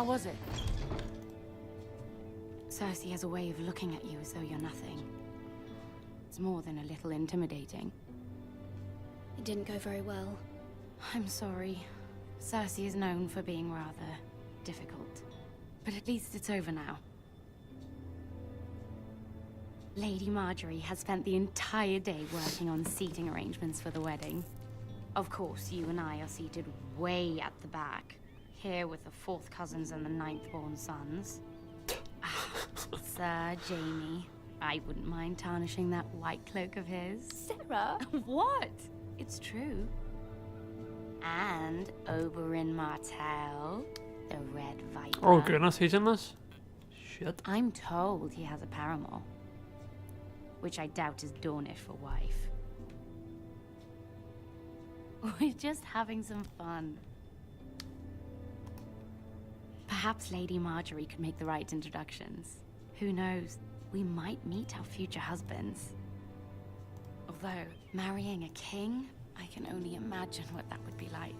How was it? Cersei has a way of looking at you as though you're nothing. It's more than a little intimidating. It didn't go very well. I'm sorry. Cersei is known for being rather difficult. But at least it's over now. Lady Marjorie has spent the entire day working on seating arrangements for the wedding. Of course, you and I are seated way at the back, here with the 4th cousins and the 9th-born sons. Sir Jaime, I wouldn't mind tarnishing that white cloak of his. Sarah? What? It's true. And Oberyn Martell, the Red Viper. Oh goodness, he's in this? Shit. I'm told he has a paramour, which I doubt is Dornish for wife. We're just having some fun. Perhaps Lady Marjorie could make the right introductions. Who knows? We might meet our future husbands. Although, marrying a king, I can only imagine what that would be like.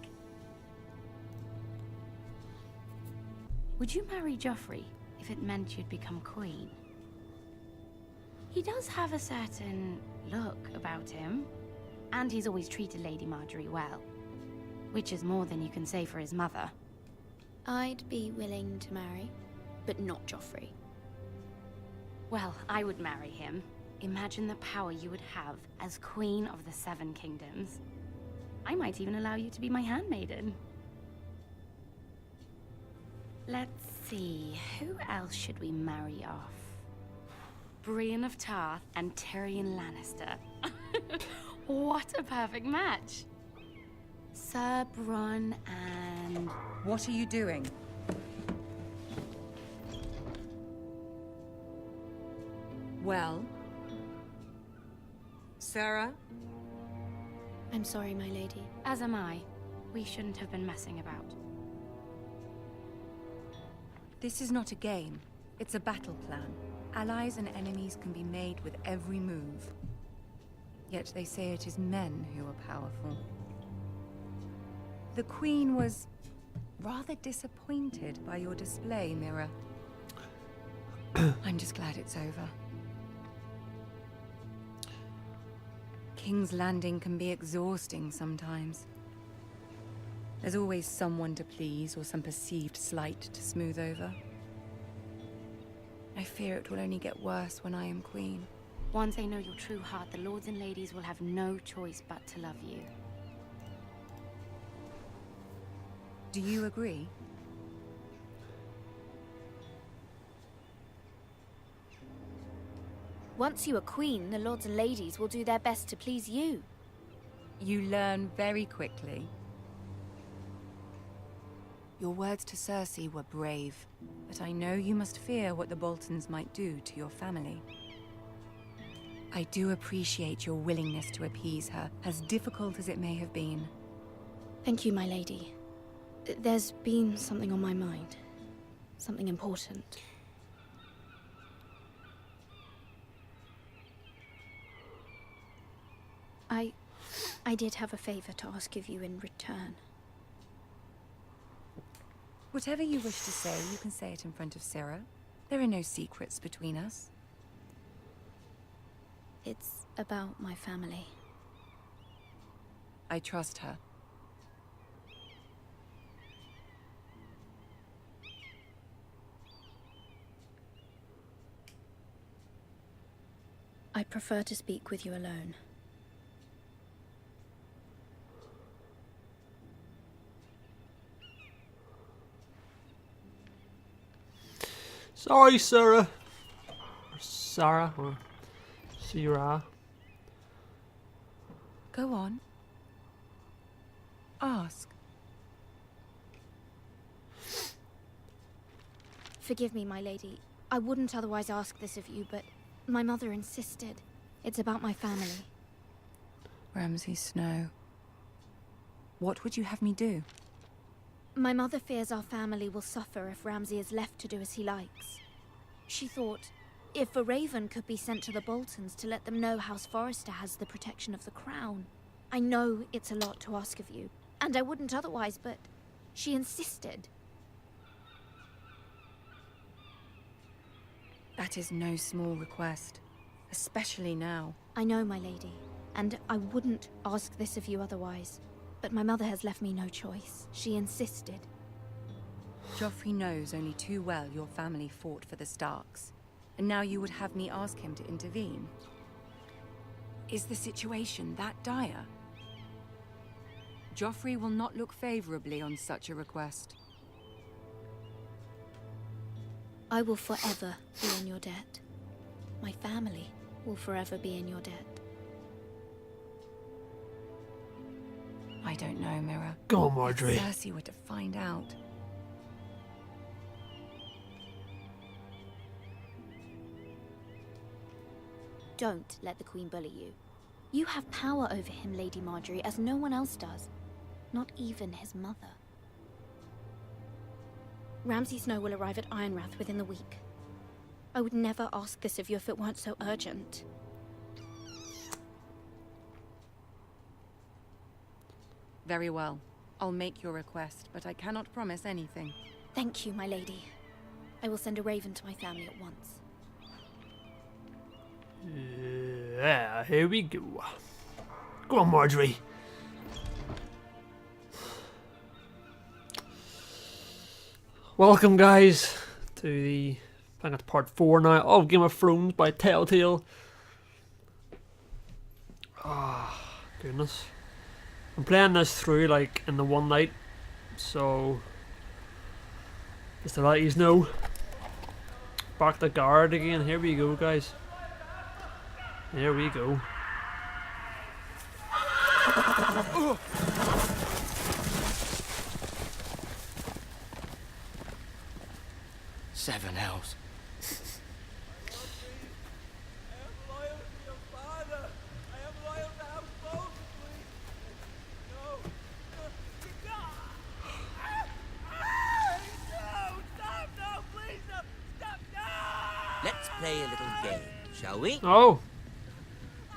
Would you marry Joffrey if it meant you'd become queen? He does have a certain look about him, and he's always treated Lady Marjorie well, which is more than you can say for his mother. I'd be willing to marry, but not Joffrey. Well, I would marry him. Imagine the power you would have as Queen of the 7 Kingdoms. I might even allow you to be my handmaiden. Let's see, who else should we marry off? Brienne of Tarth and Tyrion Lannister. What a perfect match! Sir Bronn and... What are you doing? Well? Sarah? I'm sorry, my lady. As am I. We shouldn't have been messing about. This is not a game. It's a battle plan. Allies and enemies can be made with every move. Yet they say it is men who are powerful. The Queen was rather disappointed by your display, Mira. I'm just glad it's over. King's Landing can be exhausting sometimes. There's always someone to please or some perceived slight to smooth over. I fear it will only get worse when I am queen. Once they know your true heart, the lords and ladies will have no choice but to love you. Do you agree? Once you are queen, the lords and ladies will do their best to please you. You learn very quickly. Your words to Cersei were brave, but I know you must fear what the Boltons might do to your family. I do appreciate your willingness to appease her, as difficult as it may have been. Thank you, my lady. There's been something on my mind. Something important. I did have a favor to ask of you in return. Whatever you wish to say, you can say it in front of Sarah. There are no secrets between us. It's about my family. I trust her. I prefer to speak with you alone. Sorry, Sarah. Or Sarah, or Sarah. Go on. Ask. Forgive me, my lady. I wouldn't otherwise ask this of you, but my mother insisted. It's about my family. Ramsay Snow. What would you have me do? My mother fears our family will suffer if Ramsay is left to do as he likes. She thought, if a raven could be sent to the Boltons to let them know House Forrester has the protection of the crown. I know it's a lot to ask of you, and I wouldn't otherwise, but she insisted. That is no small request, especially now. I know, my lady, and I wouldn't ask this of you otherwise. But my mother has left me no choice. She insisted. Joffrey knows only too well your family fought for the Starks, and now you would have me ask him to intervene. Is the situation that dire? Joffrey will not look favorably on such a request. I will forever be in your debt. My family will forever be in your debt. I don't know, Mira. Go on, Marjorie. If Cersei were to find out. Don't let the Queen bully you. You have power over him, Lady Marjorie, as no one else does. Not even his mother. Ramsay Snow will arrive at Ironrath within the week. I would never ask this of you if it weren't so urgent. Very well. I'll make your request, but I cannot promise anything. Thank you, my lady. I will send a raven to my family at once. Yeah, here we go. Go on, Marjorie. Welcome, guys, to the, I think it's part 4 now, of Game of Thrones by Telltale. Ah, goodness. I'm playing this through, like, in the one night, so just to let you know. Back to guard again, here we go, guys. Here we go. Seven hells. Let's play a little game, shall we? Oh,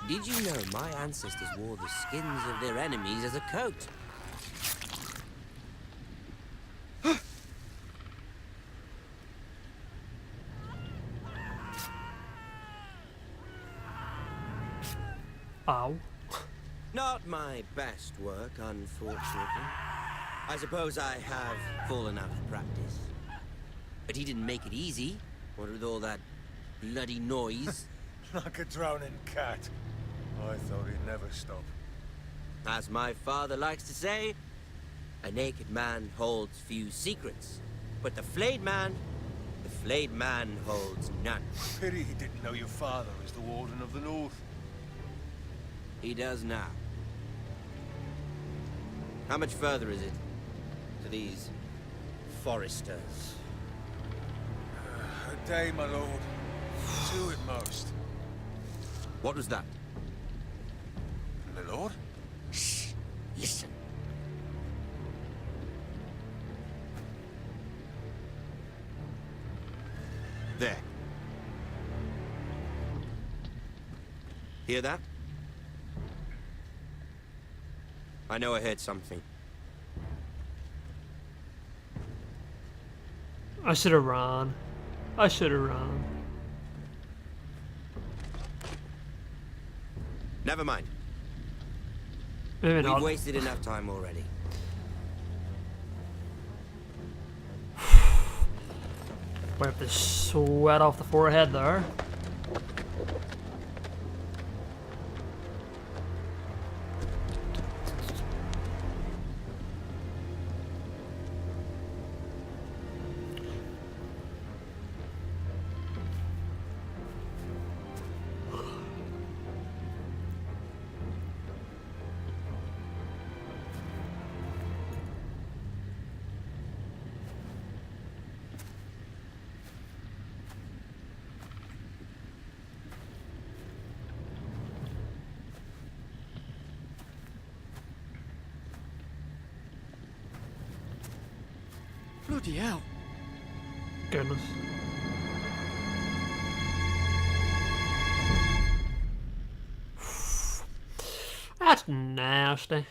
Did you know my ancestors wore the skins of their enemies as a coat? ow. Not my best work, unfortunately. I suppose I have fallen out of practice. But he didn't make it easy. What with all that bloody noise? Like a drowning cat. I thought he'd never stop. As my father likes to say, a naked man holds few secrets. But the flayed man holds none. Pity he didn't know your father is the Warden of the North. He does now. How much further is it to these foresters? A day, my lord. 2 at most. What was that? My lord? Shh! Listen. There. Hear that? I know I heard something. I should have run. I should have run. Never mind. Maybe We've not. wasted enough time already. Wipe the sweat off the forehead there. Bloody hell. Goodness. That's nasty.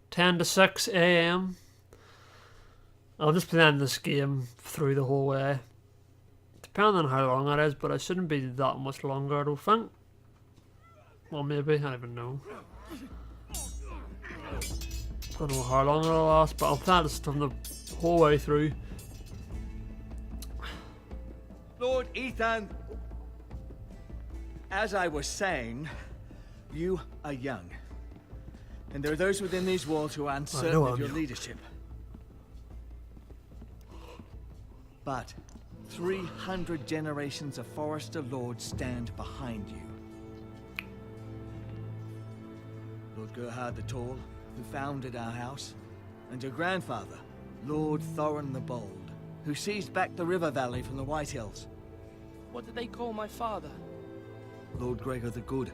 10 to 6 a.m. I'm just playing this game through the whole way. Depending on how long it is, but it shouldn't be that much longer, I don't think. Well, maybe, I don't even know. Don't know how long it'll last, but I'm playing this from the whole way through. Lord Ethan, as I was saying, you are young. And there are those within these walls who are uncertain of your leadership. But 300 generations of Forester Lords stand behind you. Lord Gerhard the Tall, who founded our house, and your grandfather, Lord Thorin the Bold, who seized back the river valley from the White Hills. What did they call my father? Lord Gregor the Good.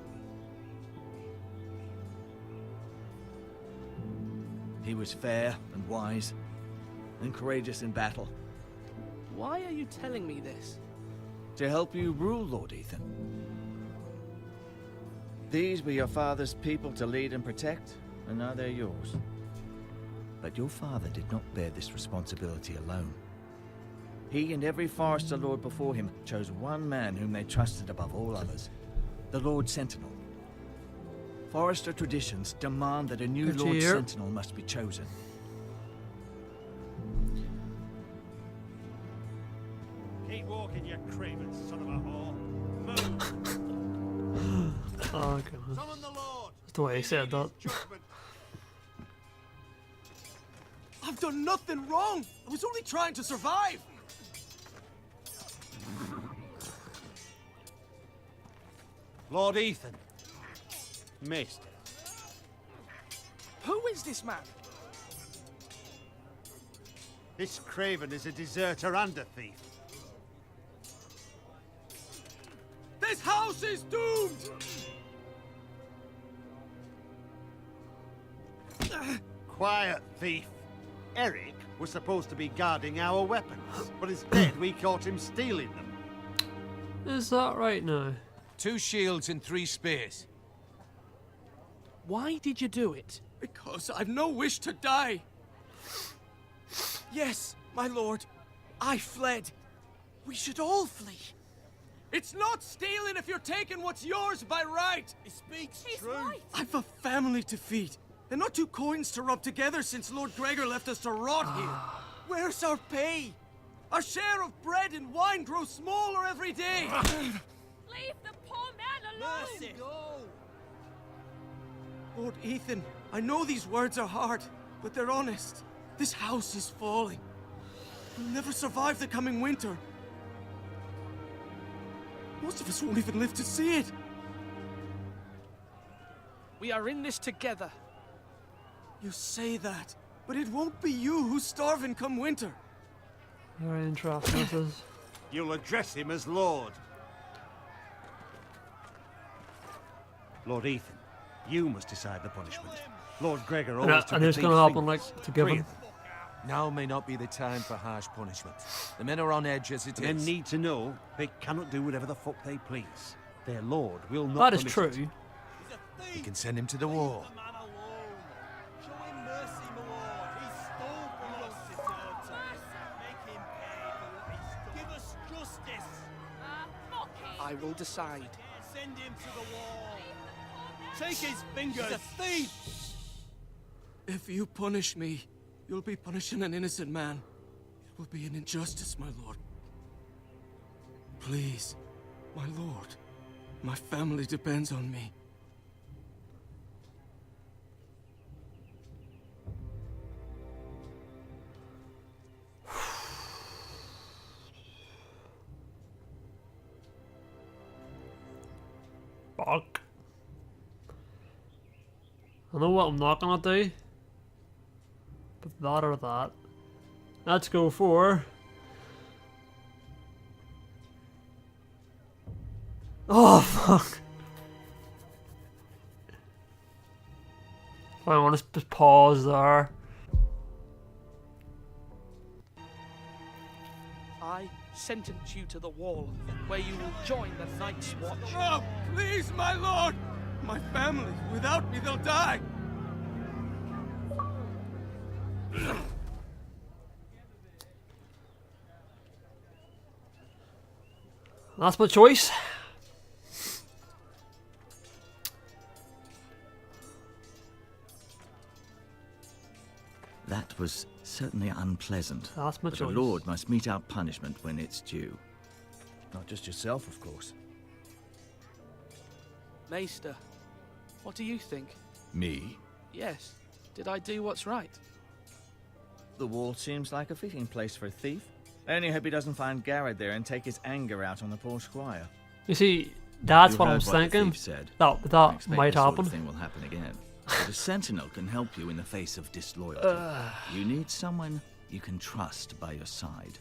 He was fair and wise, and courageous in battle. Why are you telling me this? To help you rule, Lord Ethan. These were your father's people to lead and protect, and now they're yours. But your father did not bear this responsibility alone. He and every Forester Lord before him chose one man whom they trusted above all others, the Lord Sentinel. Forester traditions demand that a new Lord Sentinel must be chosen. Keep walking, you craven son of a whore. Move. Oh, okay. Summon the Lord. That's the way he said that. I've done nothing wrong. I was only trying to survive. Lord Ethan. Missed. Who is this man? This craven is a deserter and a thief. This house is doomed! Quiet, thief. Eric was supposed to be guarding our weapons, but instead we caught him stealing them. Is that right now? 2 shields and 3 spears. Why did you do it? Because I've no wish to die. Yes, my lord. I fled. We should all flee. It's not stealing if you're taking what's yours by right. He speaks He's true. right. I've a family to feed. And not 2 coins to rub together since Lord Gregor left us to rot here. Where's our pay? Our share of bread and wine grows smaller every day. Leave the poor man alone! Mercy. Go. Lord Ethan, I know these words are hard, but they're honest. This house is falling. We'll never survive the coming winter. Most of us won't even live to see it. We are in this together. You say that, but it won't be you who's starving come winter. Very interesting, this is. You'll address him as Lord. Lord Ethan, you must decide the punishment. Lord Gregor always took And it's a gonna thief happen, like, to give him. Now may not be the time for harsh punishment. The men are on edge as it Men is. need to know they cannot do whatever the fuck they please. Their Lord will not That is punish true. it. We can send him to the war. I will decide. Send him to the wall. Take his fingers. He's a thief. If you punish me, you'll be punishing an innocent man. It will be an injustice, my lord. Please, my lord. My family depends on me. Fuck. I know what I'm not gonna do. But that or that. Let's go for... Oh, fuck. I want to just pause there. I sentence you to the wall, where you will join the Night's Watch. Oh, please, my lord! My family, without me, they'll die! That's my choice. That was certainly unpleasant. That's my but choice. the Lord must mete out punishment when it's due. Not just yourself, of course. Maester, what do you think? Me? Yes. Did I do what's right? The wall seems like a fitting place for a thief. I only hope he doesn't find Garrett there and take his anger out on the poor squire. You see, that's You what I heard was what the thinking. thief said. That I expect might this sort happen. of thing will happen again. But a sentinel can help you in the face of disloyalty. You need someone you can trust by your side.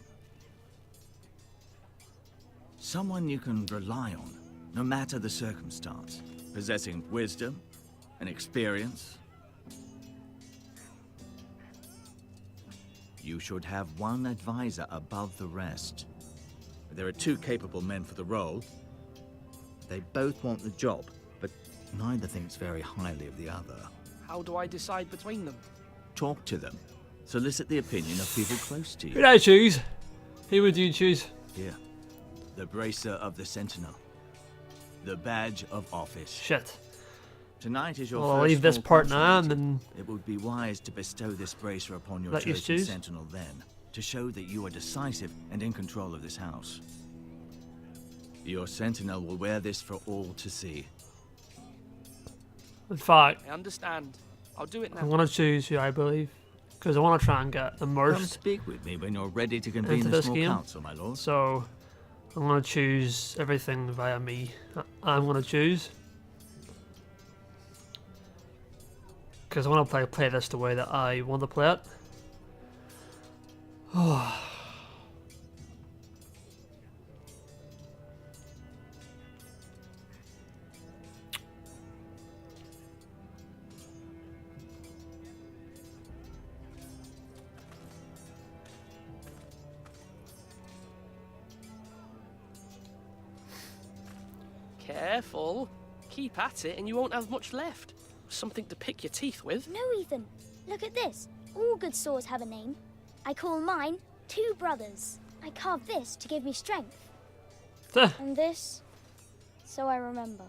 Someone you can rely on, no matter the circumstance. Possessing wisdom and experience. You should have one advisor above the rest. There are 2 capable men for the role. They both want the job, but neither thinks very highly of the other. How do I decide between them? Talk to them. Solicit the opinion of people close to Who you. would I choose? Who would you choose? Here, the bracer of the Sentinel. The badge of office. Shit. Tonight is your Well, I'll first leave this full part council now and meeting. then It would be wise to bestow this bracer upon your let you chosen choose. Sentinel then, to show that you are decisive and in control of this house. Your Sentinel will wear this for all to see. In fact, I understand. I'll do it now. I'm gonna choose who I believe, because I want to try and get Come immersed speak with me when you're ready to convene into the this small game. council, my lord. So I'm gonna choose everything via me. I'm gonna choose because I want to play this the way that I want to play it. Careful. Keep at it and you won't have much left. Something to pick your teeth with. No, Ethan. Look at this. All good swords have a name. I call mine 2 brothers. I carved this to give me strength. And this, so I remember.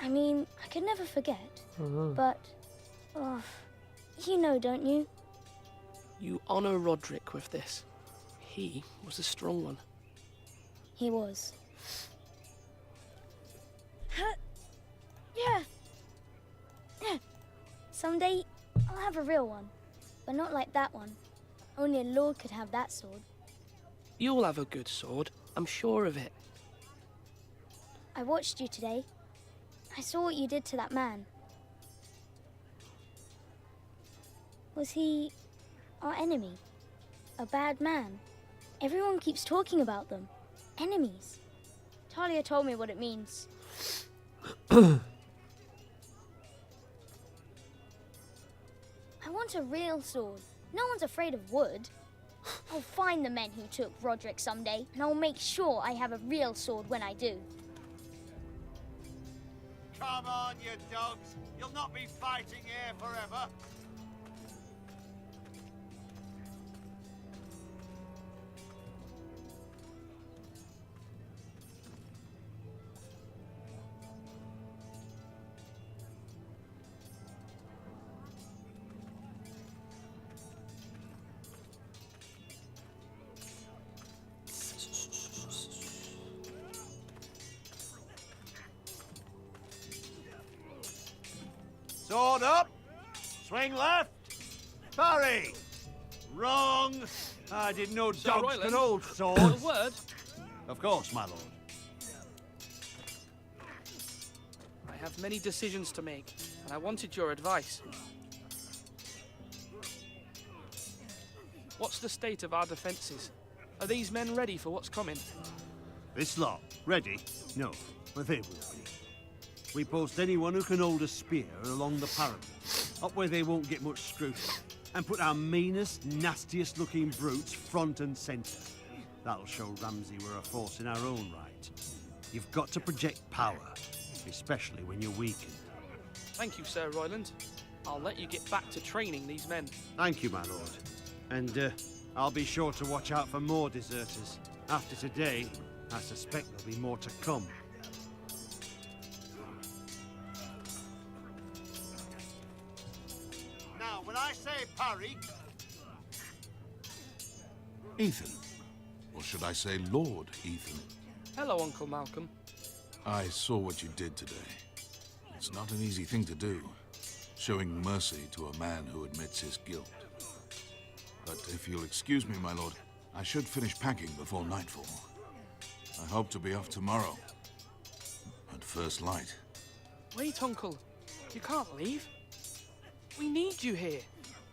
I mean, I could never forget. But, oh, you know, don't you? You honor Roderick with this. He was a strong one. He was. Yeah. Someday, I'll have a real one. But not like that one. Only a lord could have that sword. You'll have a good sword. I'm sure of it. I watched you today. I saw what you did to that man. Was he our enemy? A bad man? Everyone keeps talking about them. Enemies. Talia told me what it means. I want a real sword. No one's afraid of wood. I'll find the men who took Roderick someday, and I'll make sure I have a real sword when I do. Come on, you dogs. You'll not be fighting here forever. Sword up. Swing left. Parry. Wrong. I didn't know Sir dogs Royland, could hold A swords. word. Of course, my lord. I have many decisions to make, and I wanted your advice. What's the state of our defences? Are these men ready for what's coming? This lot, ready? No, but they will be. We post anyone who can hold a spear along the parapet, up where they won't get much scrutiny, and put our meanest, nastiest looking brutes front and centre. That'll show Ramsay we're a force in our own right. You've got to project power, especially when you're weakened. Thank you, Sir Royland. I'll let you get back to training these men. Thank you, my lord. And I'll be sure to watch out for more deserters. After today, I suspect there'll be more to come. Now, when I say parry... Ethan. Or should I say Lord Ethan? Hello, Uncle Malcolm. I saw what you did today. It's not an easy thing to do, showing mercy to a man who admits his guilt. But if you'll excuse me, my lord, I should finish packing before nightfall. I hope to be off tomorrow. At first light. Wait, Uncle. You can't leave. We need you here.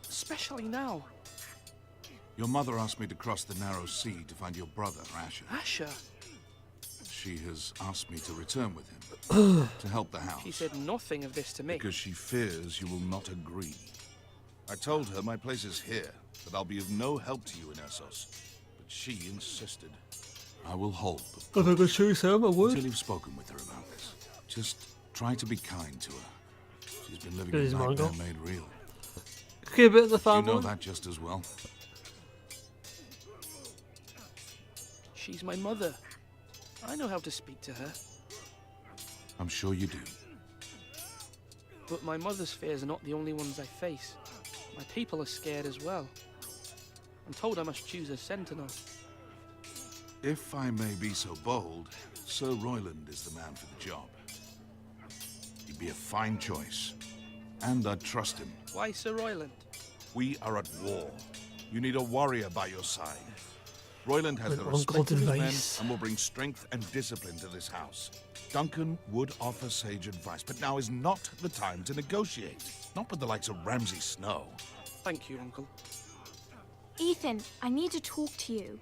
Especially now. Your mother asked me to cross the narrow sea to find your brother, Asher. Asher? She has asked me to return with him, to help the house. She said nothing of this to me. Because she fears you will not agree. I told her my place is here, that I'll be of no help to you in Essos. But she insisted. I will hold. If I could choose him, I would. Until you've spoken with her about this. Just try to be kind to her. She's been living His a nightmare manga. made real. Keep it in the You family. know that just as well. She's my mother. I know how to speak to her. I'm sure you do. But my mother's fears are not the only ones I face. My people are scared as well. I'm told I must choose a sentinel. If I may be so bold, Sir Royland is the man for the job. He'd be a fine choice. And I'd trust him. Why Sir Royland? We are at war. You need a warrior by your side. Royland has With the respect uncle's of his men advice. and will bring strength and discipline to this house. Duncan would offer sage advice, but now is not the time to negotiate. Not with the likes of Ramsay Snow. Thank you, Uncle. Ethan, I need to talk to you.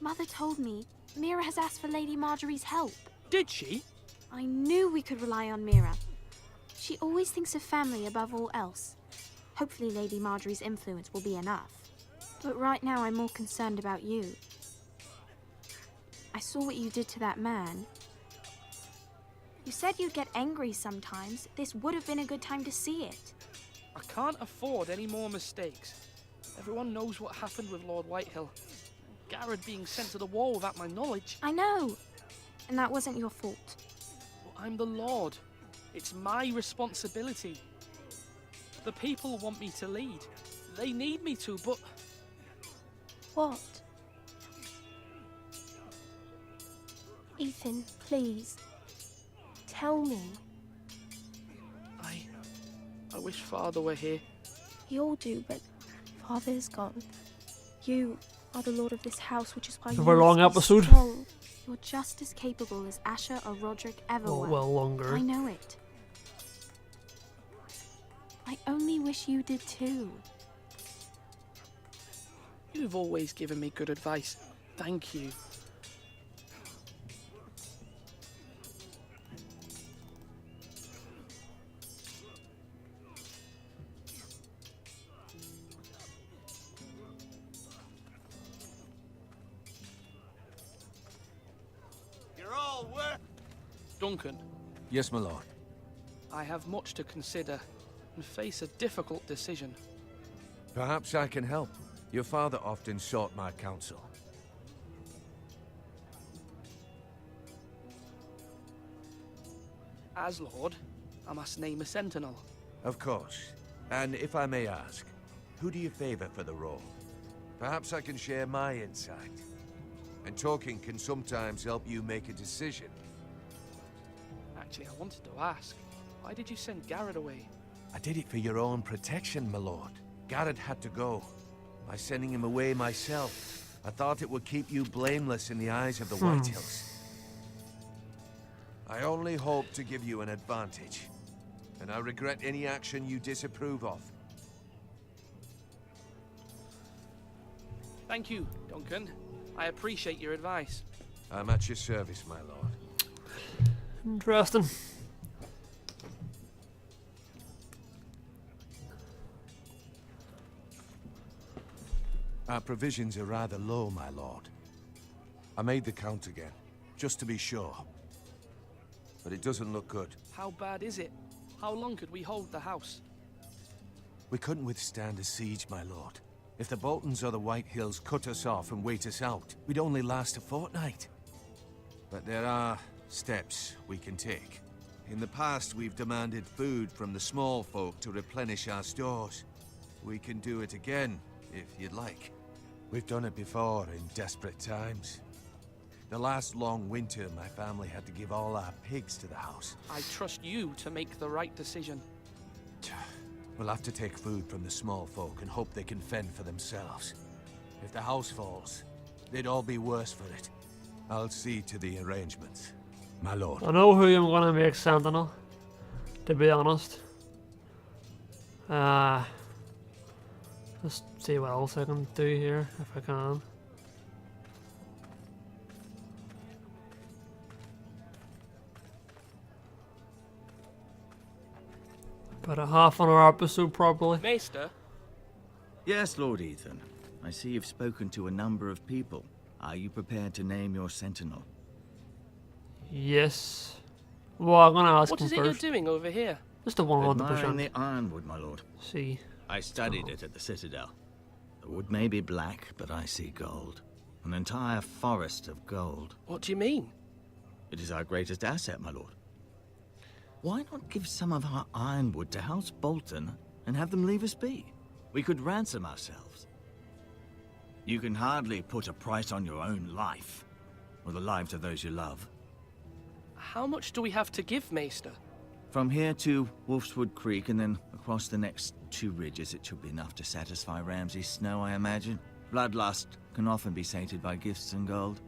Mother told me Mira has asked for Lady Marjorie's help. Did she? I knew we could rely on Mira. She always thinks of family above all else. Hopefully Lady Marjorie's influence will be enough. But right now I'm more concerned about you. I saw what you did to that man. You said you'd get angry sometimes. This would have been a good time to see it. I can't afford any more mistakes. Everyone knows what happened with Lord Whitehill. Garrett being sent to the wall without my knowledge. I know. And that wasn't your fault. But I'm the Lord. It's my responsibility. The people want me to lead. They need me to, but... What? Ethan, please. Tell me. I wish Father were here. We all do, but Father is gone. You are the lord of this house, which is why you Have a long must be episode. strong. You're just as capable as Asher or Roderick ever Oh, were. well, longer. I know it. I only wish you did too. You've always given me good advice. Thank you. You're all work. Duncan, Yes, my lord. I have much to consider and face a difficult decision. Perhaps I can help. Your father often sought my counsel. As Lord, I must name a sentinel. Of course. And if I may ask, who do you favor for the role? Perhaps I can share my insight. And talking can sometimes help you make a decision. Actually, I wanted to ask, why did you send Garrett away? I did it for your own protection, my lord. Garrett had to go. By sending him away myself, I thought it would keep you blameless in the eyes of the Whitehills. I only hope to give you an advantage, and I regret any action you disapprove of. Thank you, Duncan. I appreciate your advice. I'm at your service, my lord. Interesting. Our provisions are rather low, my lord. I made the count again, just to be sure. But it doesn't look good. How bad is it? How long could we hold the house? We couldn't withstand a siege, my lord. If the Boltons or the White Hills cut us off and wait us out, we'd only last a fortnight. But there are steps we can take. In the past, we've demanded food from the small folk to replenish our stores. We can do it again, if you'd like. We've done it before in desperate times. The last long winter, my family had to give all our pigs to the house. I trust you to make the right decision. We'll have to take food from the small folk and hope they can fend for themselves. If the house falls, they'd all be worse for it. I'll see to the arrangements, my lord. I know who I'm gonna make Sentinel, to be honest. Let's see what else I can do here, if I can. About a half-an-hour episode, probably. Maester? Yes, Lord Ethan. I see you've spoken to a number of people. Are you prepared to name your sentinel? Yes. Well, I'm gonna ask What him is it first. you're doing over here? Just a 100%. Admiring the ironwood, my lord. See. I studied it at the Citadel. The wood may be black, but I see gold. An entire forest of gold. What do you mean? It is our greatest asset, my lord. Why not give some of our ironwood to House Bolton and have them leave us be? We could ransom ourselves. You can hardly put a price on your own life, or the lives of those you love. How much do we have to give, Maester? From here to Wolfswood Creek and then across the next 2 ridges, it should be enough to satisfy Ramsay's snow, I imagine. Bloodlust can often be sated by gifts and gold.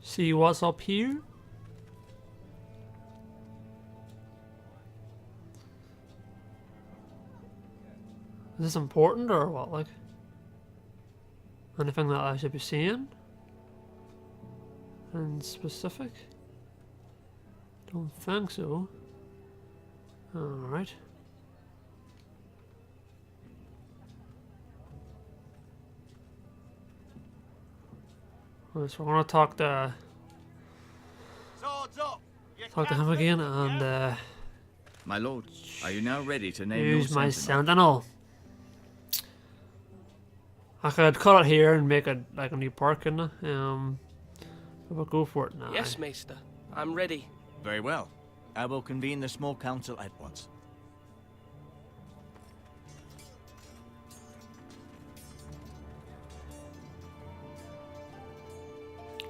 See what's up here? Is this important or what, like? Anything that I should be seeing? In specific? Don't think so. Alright. So we're gonna talk to him again and My lord, are you now ready to name use your my sentinel? sentinel. I could cut it here and make it like a new park, couldn't I? We'll go for it now. Yes, Maester. I'm ready. Very well. I will convene the small council at once.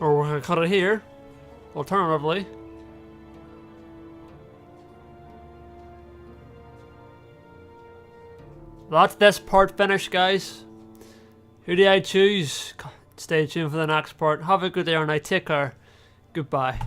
Or we're gonna cut it here. Alternatively. That's this part finished, guys. Who do I choose? Stay tuned for the next part. Have a good day, and I take care. Goodbye.